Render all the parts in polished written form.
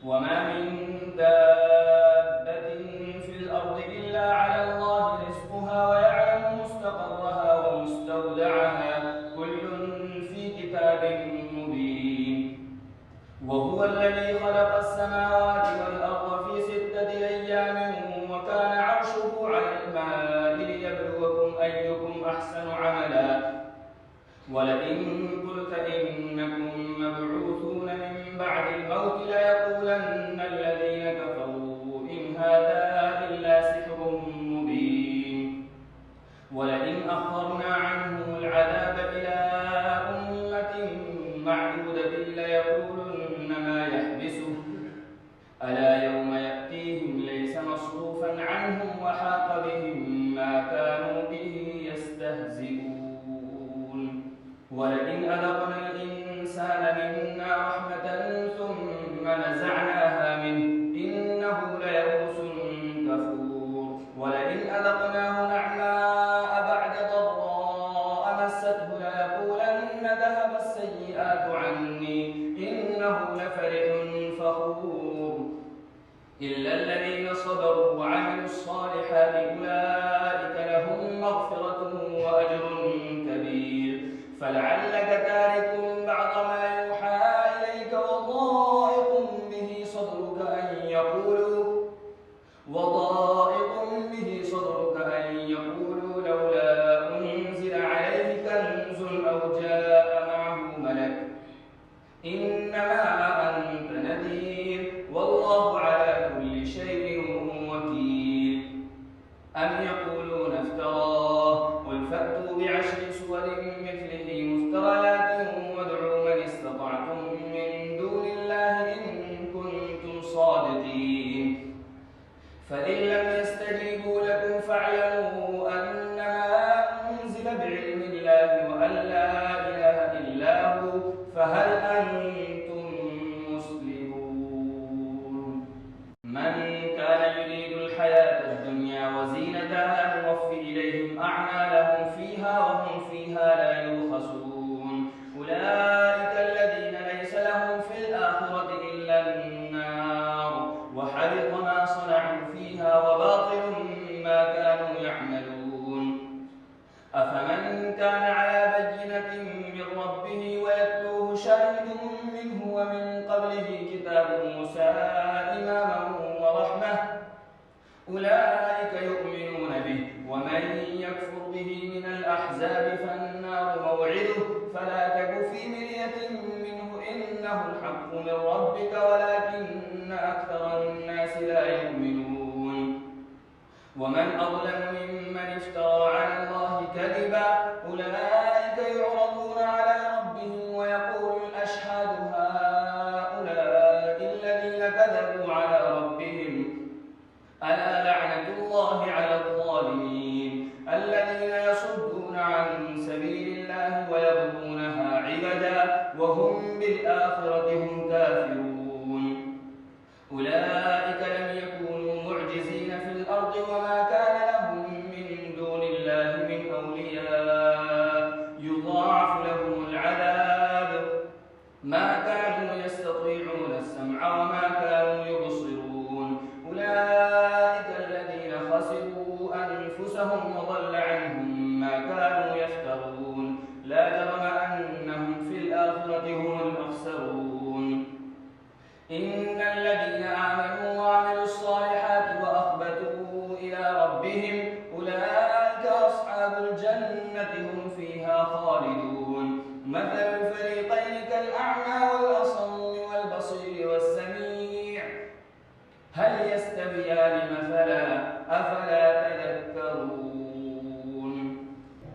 وما من دابة في الأرض إلا على الله رزقها ويعلم مستقرها ومستودعها كل في كتاب مبين. وهو الذي خلق السماوات والأرض في 6 أيام وكان عرشه على الماء ليبلوكم أيكم أحسن عملا. ولئن قلت إنكم مبعوثون من بعد الموت ليقولن الذين كفروا إن هذا إلا سحر مبين. ولئن أخرنا عنهم العذاب إلى أمة معدودة ليقولن ما يحبسه ألا يوم يأتيهم ليس مصروفا عنهم وحاق بهم ما كانوا به يستهزئون. ولئن أذقنا الإنسان منا رحمة ثم نزعناها منه إنه ليئوس كفور. ولئن أذقناه نعماء بعد ضراء مسته ليقولن ذهب السيئات عني إنه لفرح فخور. إلا الذين صبروا وعملوا الصالحات أولئك لهم مغفرة وأجر كبير. فلعلك تارك بعض ما يوحى إليك وضائق به صدرك أن يقولوا لولا أنزل عليه كنز أو جاء معه ملك إنما أنت نذير والله على كل شيء وكيل. أم يقولون افتراه قل فأتوا بعشر سور مثله مفتريات وادعوا من استطعتم من دون الله إن كنتم صادقين. فإن لم يستجيبوا لكم فاعلموا أنما أنزل بعلم الله وأن لا إله إلا هو فهل أنتم مسلمون. من كان يريد الحياة الدنيا وزينتها نوفي إليهم أعمالهم فيها وهم فيها لا يبخسون. أولئك الذين ليس لهم في الآخرة إلا النار وحبط ما صنعوا فيها وباطل ما كانوا يعملون. أفمن كان على بينة من ربه ويتلوه شاهد منه ومن قبله كتاب موسى إماما ورحمة أولئك يؤمنون به ومن يكفر به من الأحزاب فالنار موعده فلا تك في مرية منه إنه الحق من ربك ولكن أكثر الناس لا يؤمنون. ومن أظلم ممن افترى على الله كذبا أولئك يعرضون على ربهم ويقول الأشهاد هؤلاء الذين كذبوا على ربهم ألا لعنة الله على الظالمين الذين يصدون عن سبيل الله ويبغونها عوجا وهم بالآخرة هم كافرون. أولئك لم يكونوا معجزين في الأرض وما كان لهم من دون الله من أولياء يضاعف لهم العذاب ما كانوا يستطيعون السمع وما كانوا يبصرون. أولئك الذين خسروا أنفسهم وضل عنهم ما كانوا يفترون. لا جرم أنهم في الآخرة هم الأخسرون. إن الذين آمنوا وعملوا الصالحات وأخبتوا إلى ربهم أولئك أصحاب الجنة هم فيها خالدون. مثل الفريقين كالأعمى والأصم والبصير والسميع هل يستويان مثلا أفلا تذكرون.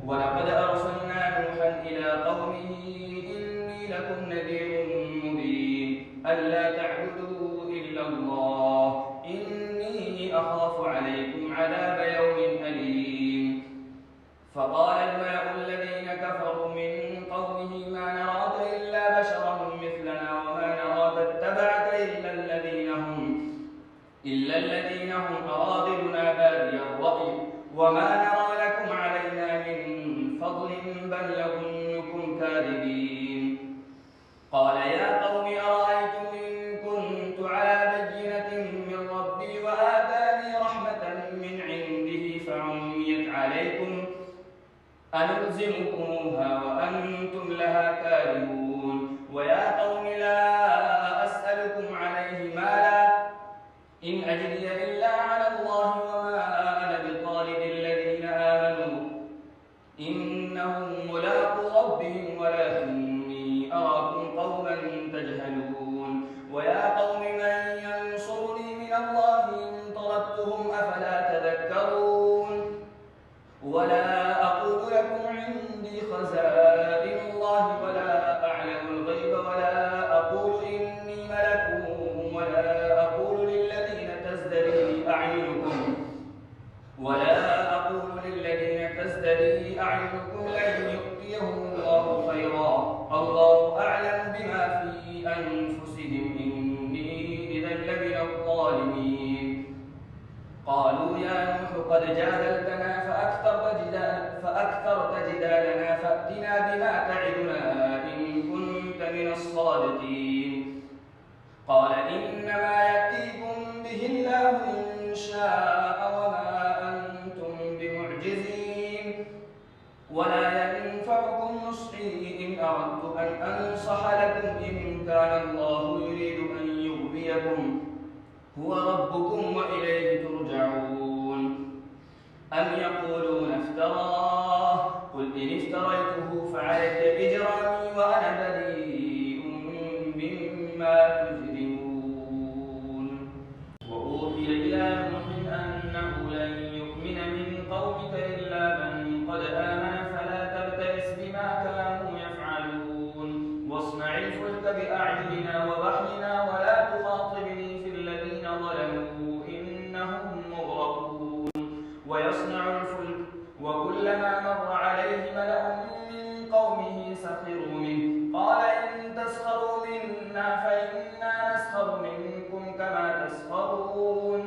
ولقد أرسلنا نوحا إلى قومه إني لكم نذير مبين ألا تعبدوا إلا الله إني أخاف عليكم عذاب يوم أليم. فقال الملأ الذين كفروا من قومه ما نراك إلا بشرا مثلنا وما نراك اتبعك إلا الذين هم أراذلنا بادي الرأي وما نرى لكم علينا من فضل بل نظنكم كاذبين. قال يا قوم أرأيتم إن كنت على يلزمكموها وأنتم لها كارهون. ويا قوم لا أسألكم عليه مالا إن أجري إلا على الله وما أنا بطارد الذين آمنوا إنهم ملاقو ربهم ولكني أراكم قوما تجهلون. ويا قوم من ينصرني من الله إن طردتهم أفلا تذكرون. ولا أقول لكم عندي خزائن الله ولا أعلم الغيب ولا أقول إني ملك ولا أقول للذين تزدري أعينكم لن يؤتيهم الله خيرا الله أعلم بما في أنفسهم إني إذا لمن الظالمين. قالوا يا نوح قد جادلتنا فأكثرت جدالنا فأتنا بما تعدنا إن كنت من الصادقين. قال إنما يأتيكم به الله إن شاء وما أنتم بمعجزين. ولا ينفعكم نصحي إن أردت أن أنصح لكم إن كان الله يريد أن يغويكم هو ربكم وإليه ترجعون. أم يقولون افتراه قل إن افتريته فعلي إجرامي وأنا بريء مما تجرمون. وأوحي إلى نوح أنه لن يؤمن من قومك إلا من قد آمن فلا تبتئس بما كانوا يفعلون. واصنع الفلك بأعيننا ووحينا ولا تخاطبني في الذين ظلموا إنهم مغرقون. ويصنع الفلك وكلما مر عليه ملأ من قومه سخروا منه قال إن تسخروا منا فإنا نسخر منكم كما تسخرون.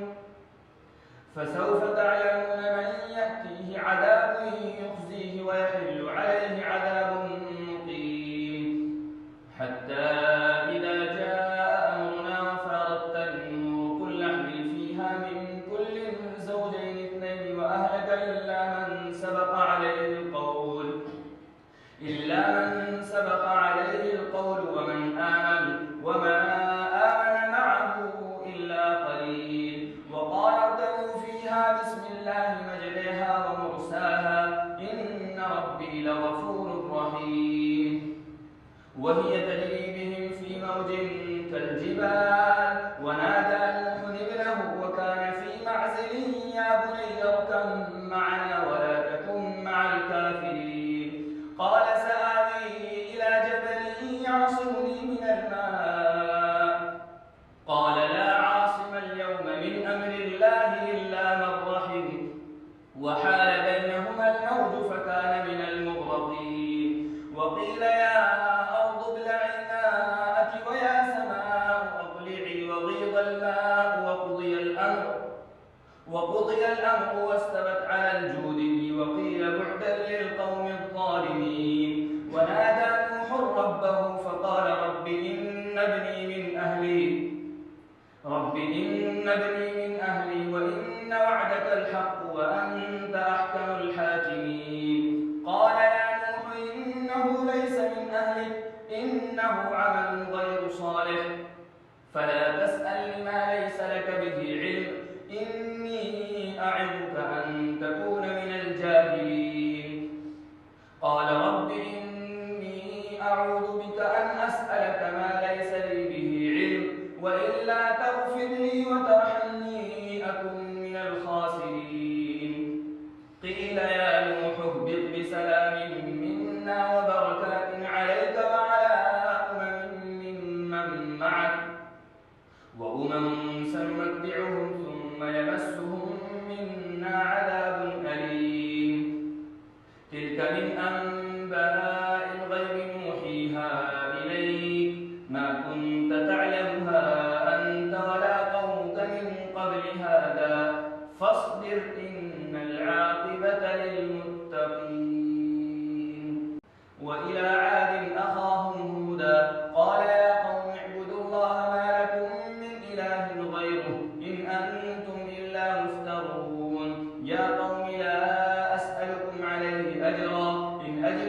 فسوف تعلمون من يأتيه عذاب يخزيه ويحل عليه عذاب مقيم. حتى إذا جاء أمرنا وفارت النور قل نحمل فيها من كل زوجين اثنين وأهلك إلا من سبق عليه القول ومن آمن وما آمن معه إلا قليل. وقال اركبوا فيها بسم الله مجريها ومرساها إن ربي لغفور رحيم. وهي تجري بهم في موج كالجبال ونادى نوح ابنه وكان في معزل يا بني اركب معنا ولا تكن مع الكافرين. قال سآوي إلى جبل يعصمني من الماء قال لا عاصم اليوم من أمر الله إلا من رحم وحال بينهما الموج فكان من المغرقين. وقيل يا أرض ابلعي ماءك ويا سماء أقلعي وغيض الماء وقضي الأمر واستوت على الجود وقيل بعدا للقوم الظالمين. ونادى نوح ربه فقال رب إن ابني من أهلي وإن وعدك الحق وأنت أحكم الحاكمين. قال يا نوح إنه ليس من أهلك إنه عمل غير صالح فلا تسأل ما ليس لك به علم إني أعظك أن تكون من الجاهلين. قال رب إني أعوذ بك أن أسألك ما ليس لي به علم وإلا تغفر لي وترحمني أكن من الخاسرين. قيل يا نوح اهبط بسلام منا وبركات عليك وعلى ممن معك وأمم سنمتعهم ثم يمسهم منا عذاب أليم. تلك من أنباء الغيب نوحيها إليك ما كنت تعلمها أنت ولا قومك من قبل هذا فاصبر إن العاقبة للمتقين. وإلى عاد أخاهم هودا قال يا قوم اعبدوا الله ما لكم من إله غيره إن أنتم إلا مفترون. يا قوم لا أسألكم عليه أجرا إن أجري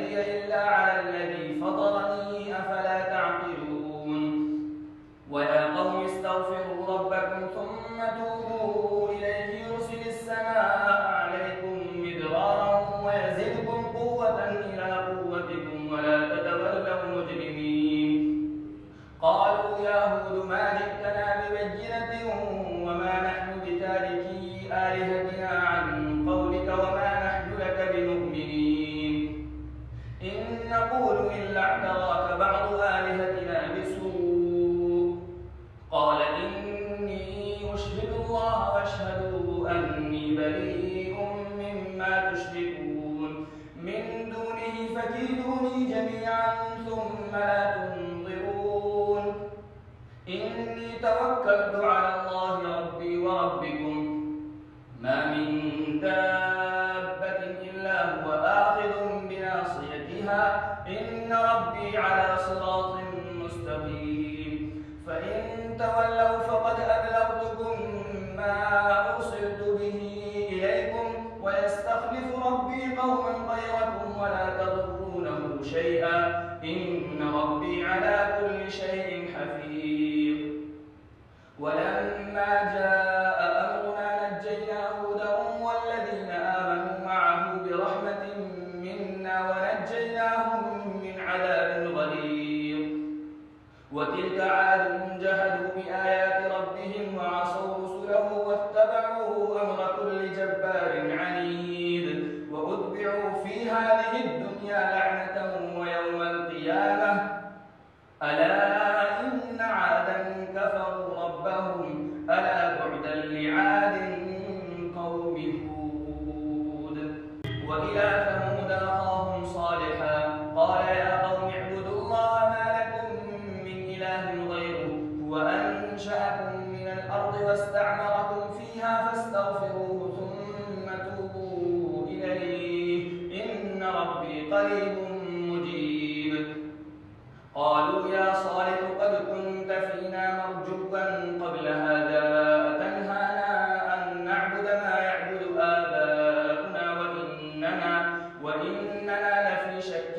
استغفروا ربكم ثم توبوا إليه يرسل السماء عليكم مدرارا ويزدكم قوة إلى قوتكم ولا تتولوا مجرمين. قالوا يا هود ما جئتنا ببينة وما نحن بتاركي آلهتنا عن قولك وما نحن لك بمؤمنين إن نقول إلا اعتراك بعض آلهتنا بسوء. قال إني أشهد الله واشهدوا أني بريء مما تشركون من دونه فكيدوني جميعا ثم لا تنظرون. إني توكلت على الله ربي وربكم ما من دابة إلا هو آخذ بناصيتها إن ربي على صراط مستقيم. فإن تولوا فقد أبلغتكم ما أرسلت به إليكم ويستخلف ربي قوما غيركم ولا تضرونه شيئا إن ربي على كل شيء حفيظ. ولما جاء أمرنا نجينا هودا والذين آمنوا معه برحمة منا ونجيناهم من عذاب غليظ. وتلك عاد جحدوا بآيات ربهم وعصوا رسله واتبعوا أمر كل جبار عنيد وأتبعوا في هذه الدنيا لعنة ويوم القيامة ألا إن عادا كفروا ربهم ألا بعدا لعاد قوم هود. وإلى ثمود أخاهم صالحا قال يا قوم اعبدوا الله ما لكم من إله غيره هو أنشأكم من الأرض واستعمركم فيها فاستغفروه ثم توبوا إليه إن ربي قريب مجيب. قالوا يا صالح قد كنت فينا مرجوا قبل هذا أتنهانا أن نعبد ما يعبد آباؤنا وإننا لفي شك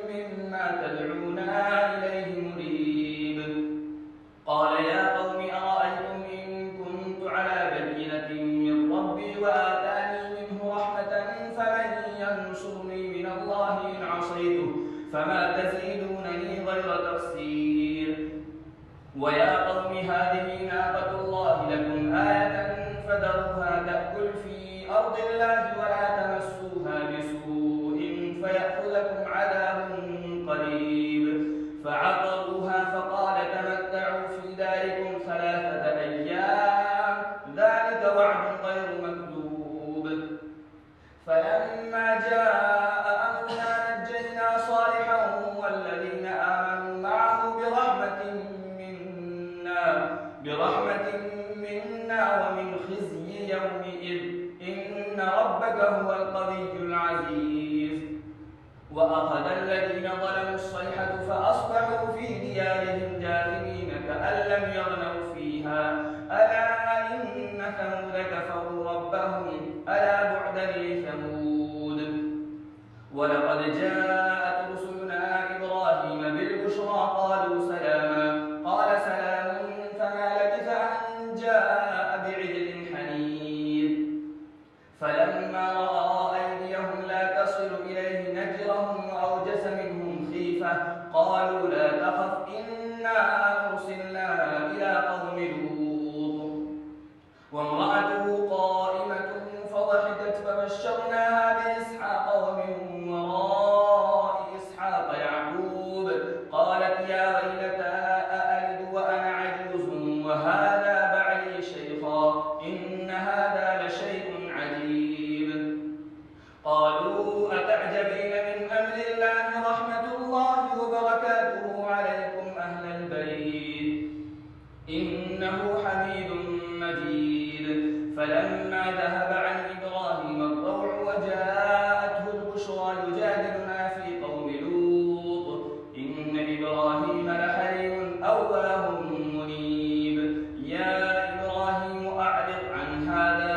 مما تدعونا إليه مريب. قال يا قوم أرأيتم إن كنت على بينة من ربي وآتاني منه رحمة فمن ينصرني من الله إن عصيته فما تزيدونني غير تقصير. ويا قوم هذه ناقة الله لكم آية فذروها تأكل في أرض الله ولا تمسوها بسوء فيأخذكم عذاب قريب. فعقروها فقال تمتعوا في داركم 3 أيام ذلك وعد غير مكذوب. فلما جاء أمرنا نجينا صالحا والذين آمنوا معه برحمة منا ومن خزي يومئذ إن ربك هو القوي العزيز. وأخذ الذين ظلموا الصيحة فأصبحوا في ديارهم جاثمين كأن لم يغنوا فيها ألا إن ثمود كفروا ربهم ألا بعدا لثمود. ولقد جاءت رسلنا إبراهيم بالبشرى قالوا سلاما قال سلام فما لبث أن جاء بعجل حنيذ. فلما رأى أيديهم لا تصل إليه نكرهم وأوجس منهم خيفة قالوا لا تخف إنا أرسلنا إلى قوم لوط. وامرأته قائمة فضحكت فبشرناها بإسحاق ومن وراء إسحاق يعقوب قالت يا ويلتى أألد وأنا عجوز وهذا بعلي شيخا إن هذا لشيء عجيب. قالوا أتعجبين من أمر الله رحمة الله وبركاته عليكم أهل البيت إنه حميد مجيد. فلما ذهب عن إبراهيم الروع وجاءته البشرى يجادلنا في قوم لوط إن إبراهيم لحليم أواه منيب. يا إبراهيم أعرض عن هذا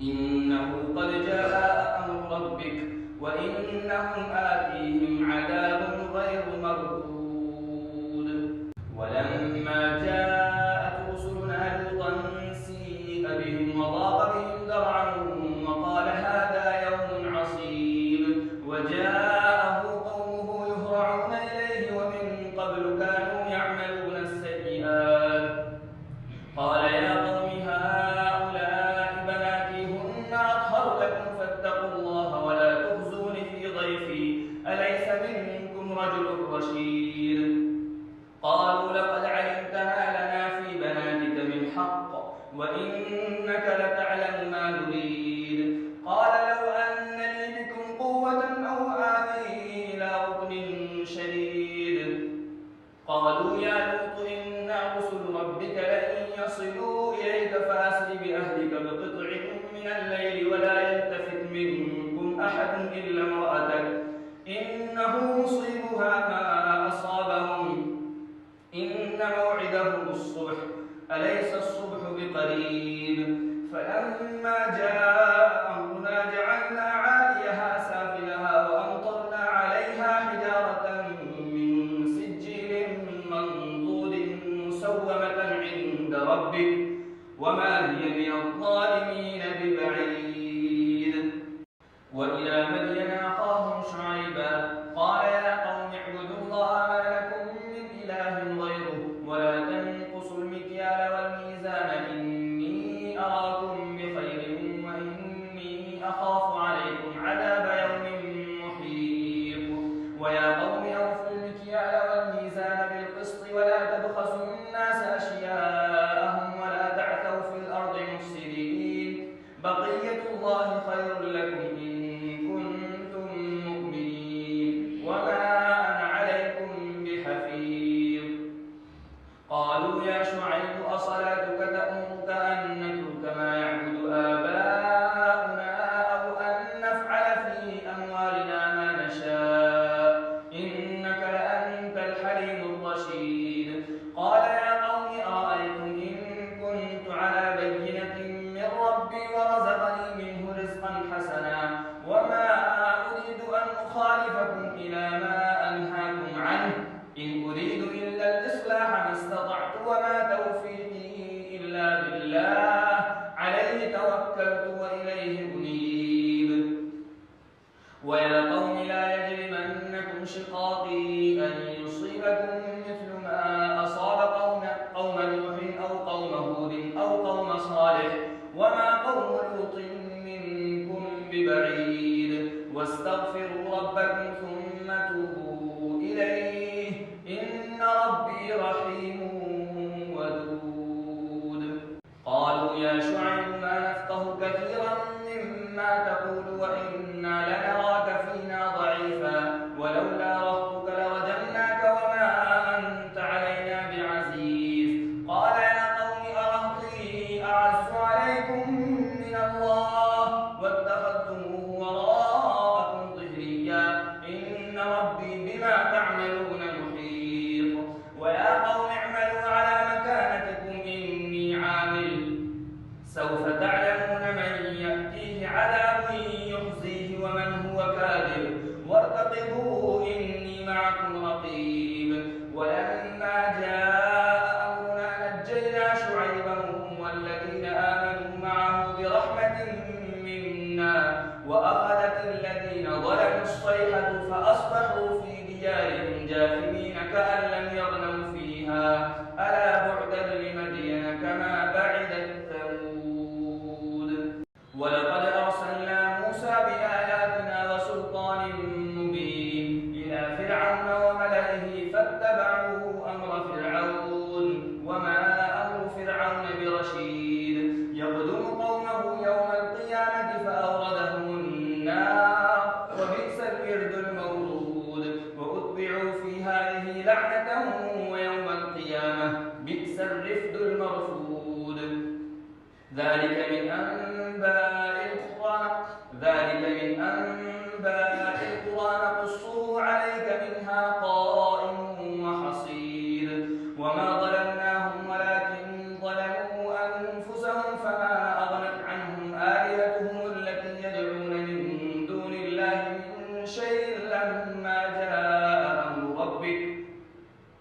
إنه قد جاء أمر ربك وإنهم آتيهم عذاب غير مردود. ولما جاءت بالحق وإنك لتعلم ما نريد. قال لو أن لي بكم قوة أو آوي إلى ركن شديد. قالوا يا لوط إنا رسل ربك لن يصلوا إليك فأسر بأهلك بقطع من الليل ولا يلتفت منكم أحد إلا امرأتك إنه مصيبها ما أصابهم إن موعدهم الصبح أليس الصبح بقريب. فلما جاء أمرنا جعلنا عاليها سافلها وأمطرنا عليها حجارة من سجيل منضود مسومة عند ربك وما هي من الظالمين ببعيد. وإلى مدين أخاهم شعيبا قال يا قوم اعبدوا الله ما لكم من إله غيره ولا تنقصوا المكيال والميزان إني أراكم بخير وإني أخاف عليكم عذاب يوم محيط. ويا قوم أوفوا المكيال والميزان بالقسط ولا تبخسوا الناس أشياءهم ولا تعثوا في الأرض مفسدين بقية الله خير لكم إن كنتم مؤمنين وما أنا عليكم بحفيظ. قالوا يا شعيب أصلاتك تأمرك أن نترك ما يعبد آباؤنا أو أن نفعل في أموالنا ما نشاء إنك لأنت الحليم الرشيد. قال يا قوم أرأيتم إن كنت على بينة من ربي ورزقني منه رزقا حسنا وما أريد أن أخالفكم إلى ما أنهاكم عنه إن أريد إلا الإصلاح ما استطعت وما توفيقي إلا بالله عليه توكلت وإليه أنيب. ويا قوم لا يجرمنكم شقاقي أن يصيبكم مثل ما أصاب قوم نوح أو قوم هود أو قوم صالح وما قوم لوط منكم ببعيد. واستغفروا ربكم ثم توبوا إليه إن ربي رحيم ودود. قالوا يا شعيب ما نفقه كثيرا مما تقول وإنا لنراك فينا ضعيفا ولولا رهطك لرجمناك وما أنت علينا بعزيز. قال يا قوم أرهطي أعز عليكم من الله واتخذتموه وراءكم ظهريا إن ربي بما تعملون محيط. ويا قوم اعملوا على مكانتكم إني عامل سوف تعلمون من يأتيه عذاب يخزيه ومن هو كاذب وارتقبوا إني معكم رقيب. ولما جاء أمرنا نجينا شعيبا والذين آمنوا معه برحمة منا وأخذت الذين ظلموا الصيحة فأصبحوا في ديارهم جاثمين كأن لم يغنوا فيها ألا بعدا لمدين كما بعدت ثمود. ولقد أرسلنا موسى بآياتنا وسلطان مبين إلى فرعون وملئه فاتبعوا أمر فرعون وما أمر فرعون برشيد. يقدم قومه يوم القيامة فأوردهم النار وبئس الورد المورود. وأتبعوا في هذه لعنة ويوم القيامة بئس الرفد المرفود. ذلك من أنباء القرى نقصه عليك منها قائم وحصيد. وما ظلمناهم ولكن ظلموا أنفسهم فما أغنت عنهم آلهتهم التي يدعون من دون الله من شيء لما جاء أمر ربك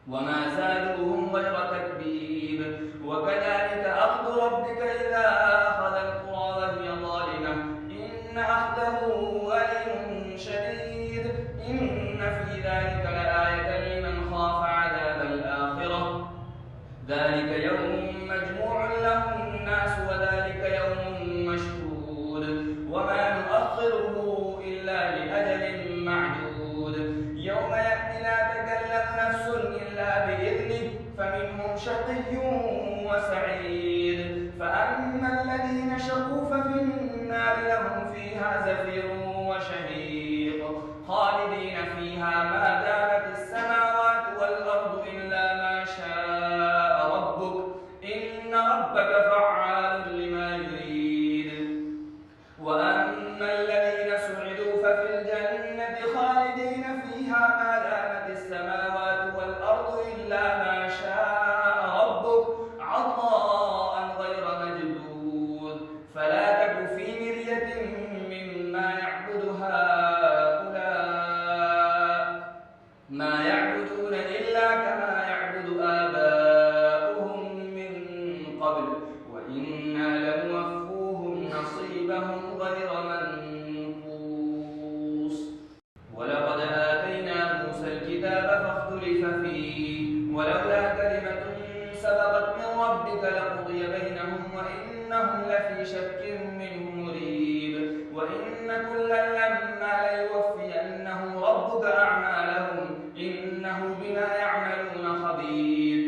وما زادوهم غير تكذيب. وكذلك أخذ ربك إذا أخذ القرى وهي ظالمة إن أخذه أليم شديد إن في ذلك لآية لمن خاف عذاب الآخرة. ذلك يوم مجموع له الناس وذلك يوم مشهود وما نؤخره إلا لأجل معدود. يوم يأتي لا تكلم نفس إلا بإذنه فمنهم شقي وسعيد. فأما الذين شقوا ففي النار لهم فيها زفير وشهيق خالدين فيها ما دامت السماوات والأرض إلا ما شاء ربك إن ربك فعال لما يريد. وأما الذين سعدوا ففي الجنة خالدين فيها ما دامت السماوات والأرض إلا ما شاء ربك عطاء غير مجدود فلا تك في مرية مما يعبد هؤلاء ما يعبدون إلا كما يعبد آباؤهم من قبل وإنا لموفوهم نصيبهم غير منقوص. ولقد آتينا موسى الكتاب فاختلف فيه ولولا كلمة سبقت من ربك لقضي بينهم وإنهم لفي شك منه مريب. وإن كلا لما ليوفينهم ربك أعمالهم إنه بما يعملون خبير.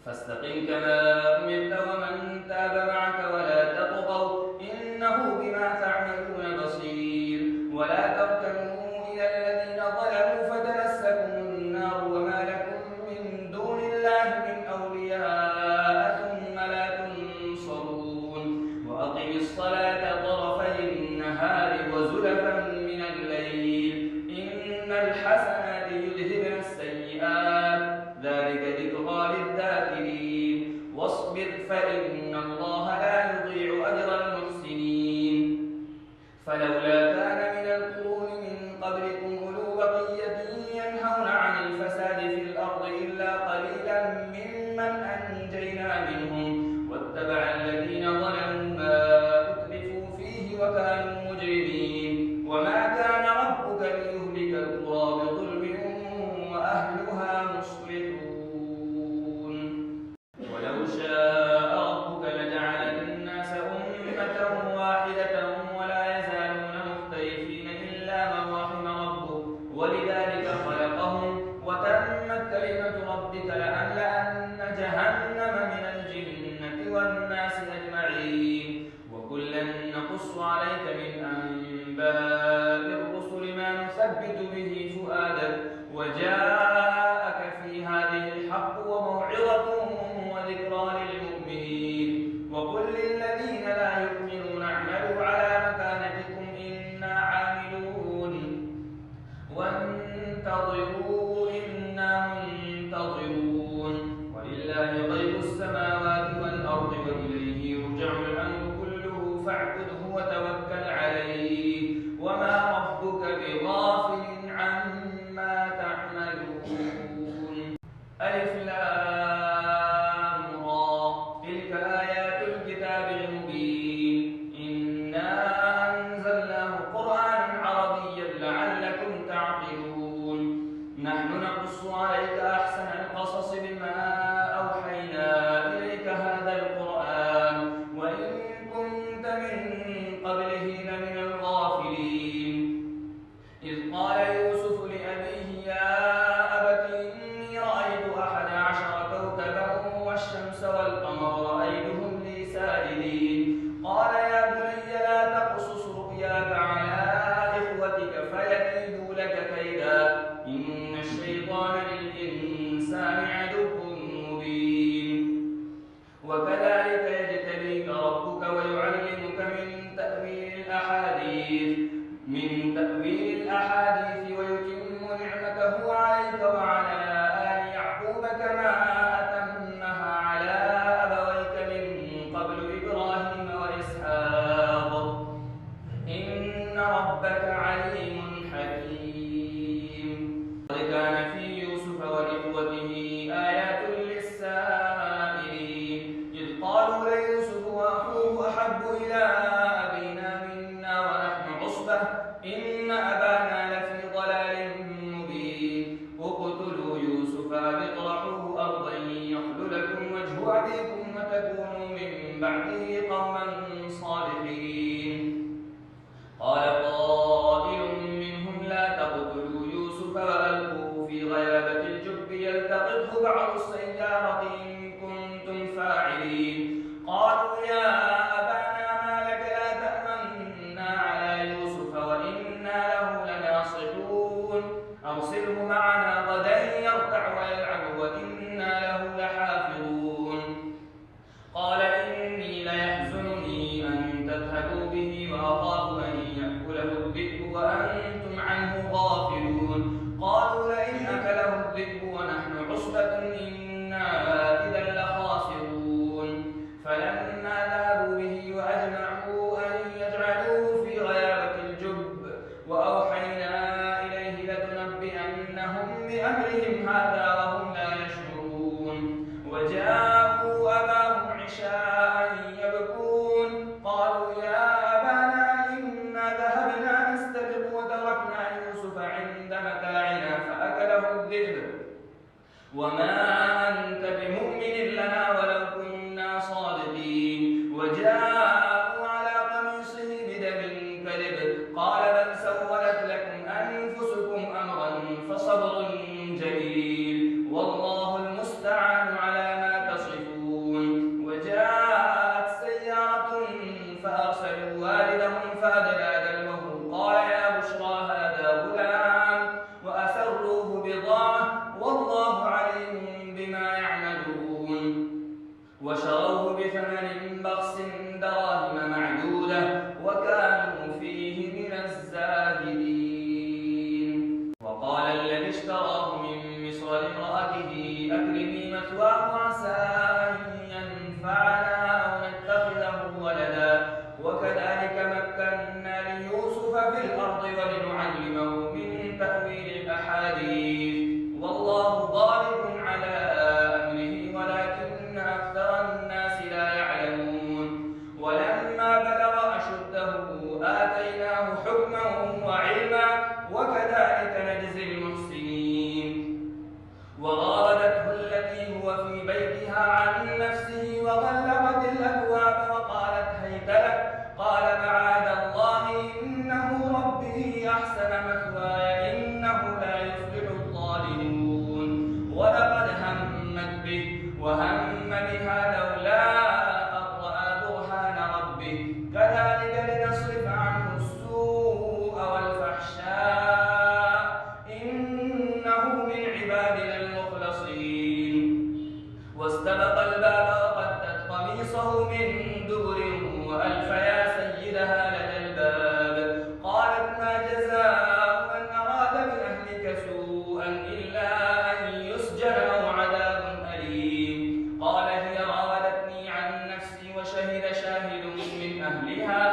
فاستقم كما أمرت ومن تاب معك ولا تطغوا إنه بما تعملون بصير. ولا تركنوا إلى الذين ظلموا فتمسكم النار وما لكم من دون الله من أولياء ثم لا تنصرون. وأقم الصلاة طرفي النهار وزلفا من الليل إن الحسنات يذهبن السيئات ذلك ذكرى للذاكرين. واصبر فإن الله لا يضيع أجر المحسنين. فلولا كان من القرون من قبلكم أولو بقية ينهون عن الفساد في الأرض إلا قليلا ممن أنجينا منهم واتبع الذين ظلموا ما أترفوا فيه وكانوا مجرمين. وما كان ربك ليهلك القرى بظلم وأهلها مصلحون. ولو شاء ربك لجعل الناس أمة واحدة ولا يزالون مختلفين إلا من رحم ربك ولذلك خلقهم وتمت كلمة ربك لأملأن جهنم من الجنة والناس أجمعين. وكلا نقص عليك من أنباء الرسل ما نثبت به فؤادك وجاءك في هذه الحق وموعظة وذكرى للمؤمنين. وقل للذين لا يؤمنون اعملوا على مكانتكم إنا عاملون وانتظروا إنا منتظرون. ولله غيب السماوات والأرض وإليه يرجع الأمر كله فاعبده وتوكل عليه وما ربك بغافل عما تعملون. ألف لام را تلك آيات الكتاب المبين إنا أنزلناه قرآنا عربيا لعلكم تعقلون. نحن نقص عليك أحسن القصص بما أوحينا إليك هذا القرآن وإن كنت من قبله لمن الغافلين. إذ قال يوسف لأبيه يا أبت إني رأيت 11 كوكبا والشمس والقمر رأيتهم لي ساجدين. قال يا بني لا تقصص رؤياك على إخوتك فيكيدوا لك كيدا إن الشيطان للإنسان عدو مبين. وكذلك يجتبيك ربك ويعلمك من تأويل الأحاديث ويتم نعمته عليك وعلى آل يعقوب كما أتمها على أبويك من قبل إبراهيم وإسحاق إن ربك عليم حكيم. قد كان في يوسف وإخوته آيات للسائلين إذ قالوا ليوسف وأخوه أحب إلى أبينا منا ونحن عصبة إن أبانا لفي ضلال مبين. اقتلوا يوسف أو اطرحوه أرضا يخل لكم وجه أبيكم وتكونوا من بعده قوما صالحين. قال قائل منهم لا تقتلوا يوسف وألقوه في غيابة الجب يلتقطه بعض السيارة إن كنتم فاعلين. قالوا إني ليحزنني أن تذهبوا به وأخاف أن يأكله الذئب وأنتم عنه غافلون. قالوا لئن أكله الذئب ونحن عصبة إنا إذا لخاسرون. فلما ذهبوا به وأجمعوا أن يجعلوه في غيابة الجب وأوحينا إليه لتنبئنهم بأمرهم هذا وهم لا يشعرون. وجاءوا أباهم عشاء يبكون قالوا يا أبانا إنا ذهبنا نستبق وتركنا يوسف عند متاعنا فأكله الذئب وما أنت بمؤمن لنا ولو كنا صادقين. وجاءوا على قميصه بدم كذب قال بل سولت لكم أنفسكم أمرا فصبر جميل والله المستعان على ما تصفون. وجاءت سيارة فأرسلوا والدهم فأدلى دلوه قال يا بشرى هذا غلام وأسروه بضاعة والله عليم بما يعملون. وشروه بثمن بخس دراهم معدودة وكانوا فيه من الزاهدين. وقال الذي اشتراه من مصر لامرأته أكرمي مثواه عسى أن ينفعنا أو نتخذه ولدا وكذلك مكنا ليوسف في الأرض ولنعلمه من تأويل الأحاديث والله غالب على أمره ولكن أكثر الناس لا يعلمون. ولما بلغ أشده آتيناه حكما وعلما وكذلك نجزي المحسنين. وراودته التي هو في بيتها عن نفسه وغلقت الأبواب وقالت هيت لك قال معاذ الله إنه ربي أحسن مثواي إنه لا يفلح الظالمون. ولقد همت به وهم بها لولا أن رأى برهان ربه كذلك لنصرف عنه السوء والفحشاء إنه من عبادنا المخلصين. واستبق الباب وقدت قميصه من دبر وألف يا سيدها لدى الباب قالت ما جزاء من أراد بأهلك سوءا إلا أن يسجن أو عذاب أليم. قال هي راودتني عن نفسي وشهد شاهد من أهلها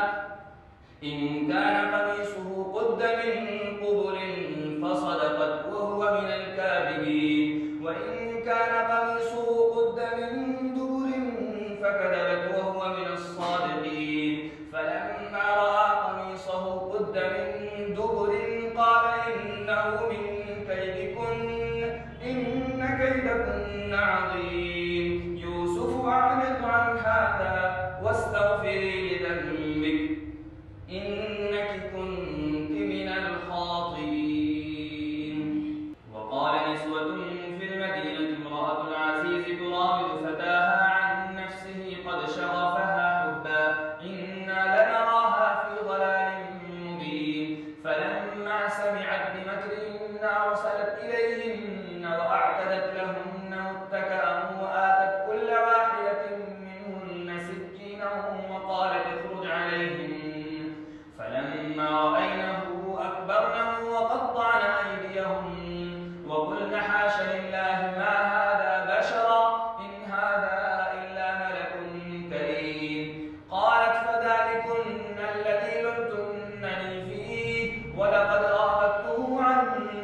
إن كان قميصه قد من قبل فصدقت وهو من الكاذبين وإن كان قميصه قد من دبر فكذبت وهو من الصادقين. فلما رأى قميصه قد من دبر قال إنه من كيدكن إن كيدكن عظيم. يوسف أعرض عن هذا واستغفري لذنبك إنك كنت من الخاطئين. وقال نسوة في المدينة امرأة العزيز تراود فتاها عن نفسه قد شغفها حبا إنا لنراها في ضلال مبين. فلما سمعت بمكرهن أرسلت إليهن وأعتدت لهن متكئا وآتت كل واحدة منهن سكينا وقالت اخرج عليهن. فلما رأينه أكبرنه وقطعن أيديهن وقلن حاش لله ما هذا بشرا إن هذا إلا ملك كريم. قالت فذلكن الذي لمتنني فيه ولقد راودته عن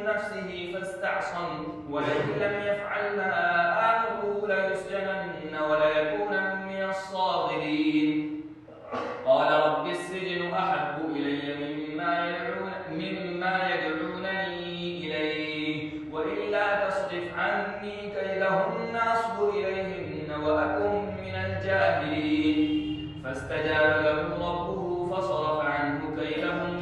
نفسه فاستعصم ولئن لم يفعل ما آمره ليسجنن وليكون من الصاغرين. قال رب السجن أحب إلي مما يدعونني إليه وإلا تصرف عني كيدهن أصب إليهن وأكن من الجاهلين. فاستجاب له ربه فصرف عنه كيدهن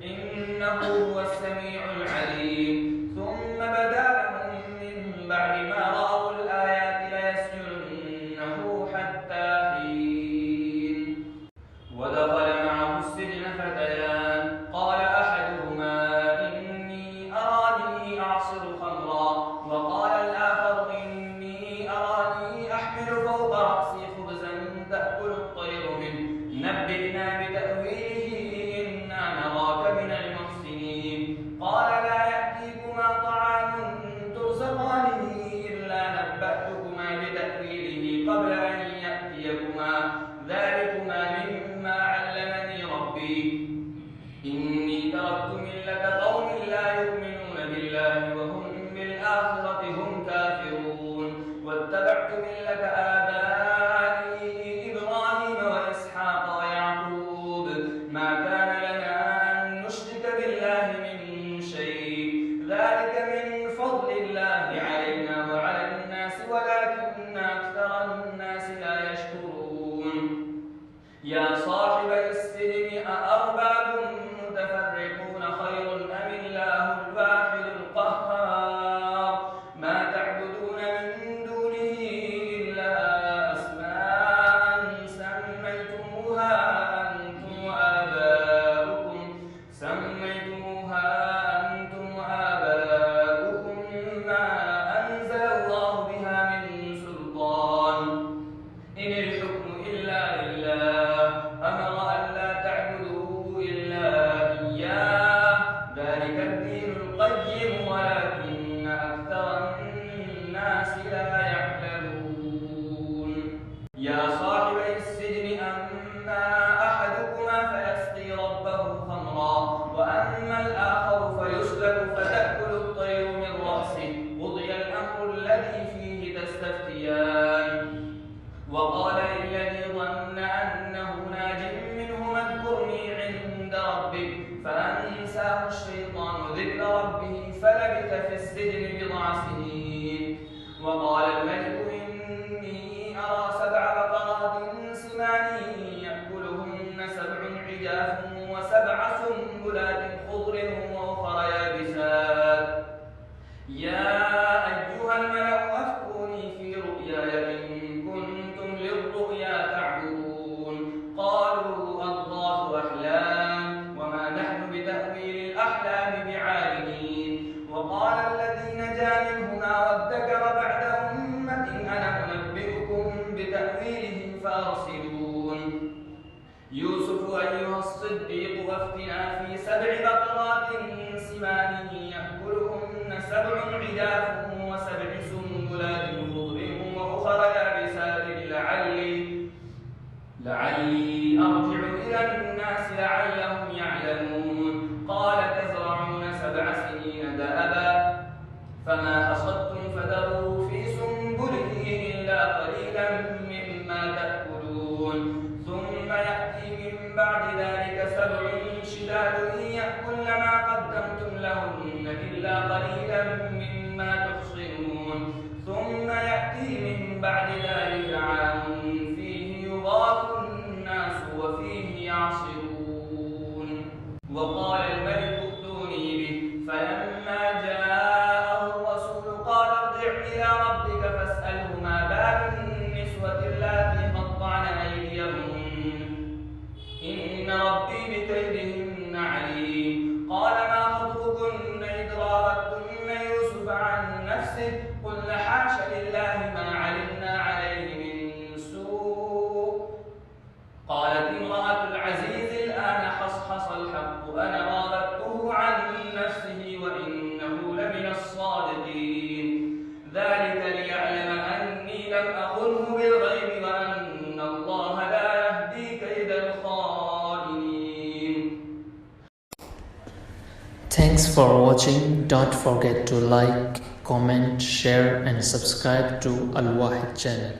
إنه هو السميع العليم. ثم بدا لهم من بعد ما رأوا الآيات ليسجننه حتى حين. ودخل معه السجن فتيان قال أحدهما إني أراني أعصر خمرا وقال الآخر إني أراني أحمل فوق رأسي خبزا يا صاحبي السجن أأرباب متفرقون خير أم الله الواحد القهار ما تعبدون من دونه إلا أسماء سميتموها أنتم وآباؤكم ما أنزل الله بها من سلطان إن الحكم إلا لله أمر ألا تعبدوا إلا إياه ذلك الدين القيم ولكن أكثر الناس لا يعلمون يا صاحبي السجن أما أحدكما فيسقي ربه خمرا وأما الآخر فيسلب فتأكل الطير من رأسه قضي الأمر الذي فيه تستفتيان وقال للذي ظن أنه ناج منهما اذكرني عند ربك فأنساه الشيطان ذكر ربه فلبث في السجن بضع سنين وقال الملك إني أرى 7 بقرات سمان يأكلهن 7 عجاف و7 سنبلات خضر وأخر يابسات يا أيها الملأ أفتوني في رؤياي إن كنتم للرؤيا تعبرون قالوا أضغاث أحلام وما نحن بتأويل الأحلام بعالمين وقال الذي نجا منهما وادكر بعد أمة أنا أنبئكم بتأويله فأرسلون يوسف أيها الصديق وافتنا في 7 بقرات سمان يأكلهن 7 عجاف و7 سنبلات خضر وأخر يابسات لعلي أرجع إلى الناس لعلهم يعلمون قال تزرعون 7 سنين دأبا فما حصدتم فذروه في سنبله إلا قليلا مما تأكلون ثم يأتي من بعد ذلك 7 شداد يأكلن ما قدمتم لهن إلا قليلا مما تحصنون ثم يأتي من بعد ذلك عام فيه يغاث الناس وفيه يعصرون وقال الملك ائتوني به فلما جاءه الرسول قال ارجع إلى ربك فاسأله ما بال النسوة اللاتي قطعن أيديهن إن ربي بكيدهن عليم قال ما خطبكن إذ راوتن يوسف عن نفسه قلن حاش لله ما علمنا عليه من سوء قالت امرأة العزيز الآن حصحص الحق أنا راودته عن نفسه وإنه لمن الصادقين ذلك ليعلم أني لم أخنه بالغيب وأن الله لا يهدي كيد الخائنين. Thanks for watching. Don't forget to like, comment, share and subscribe to Al Wahid channel.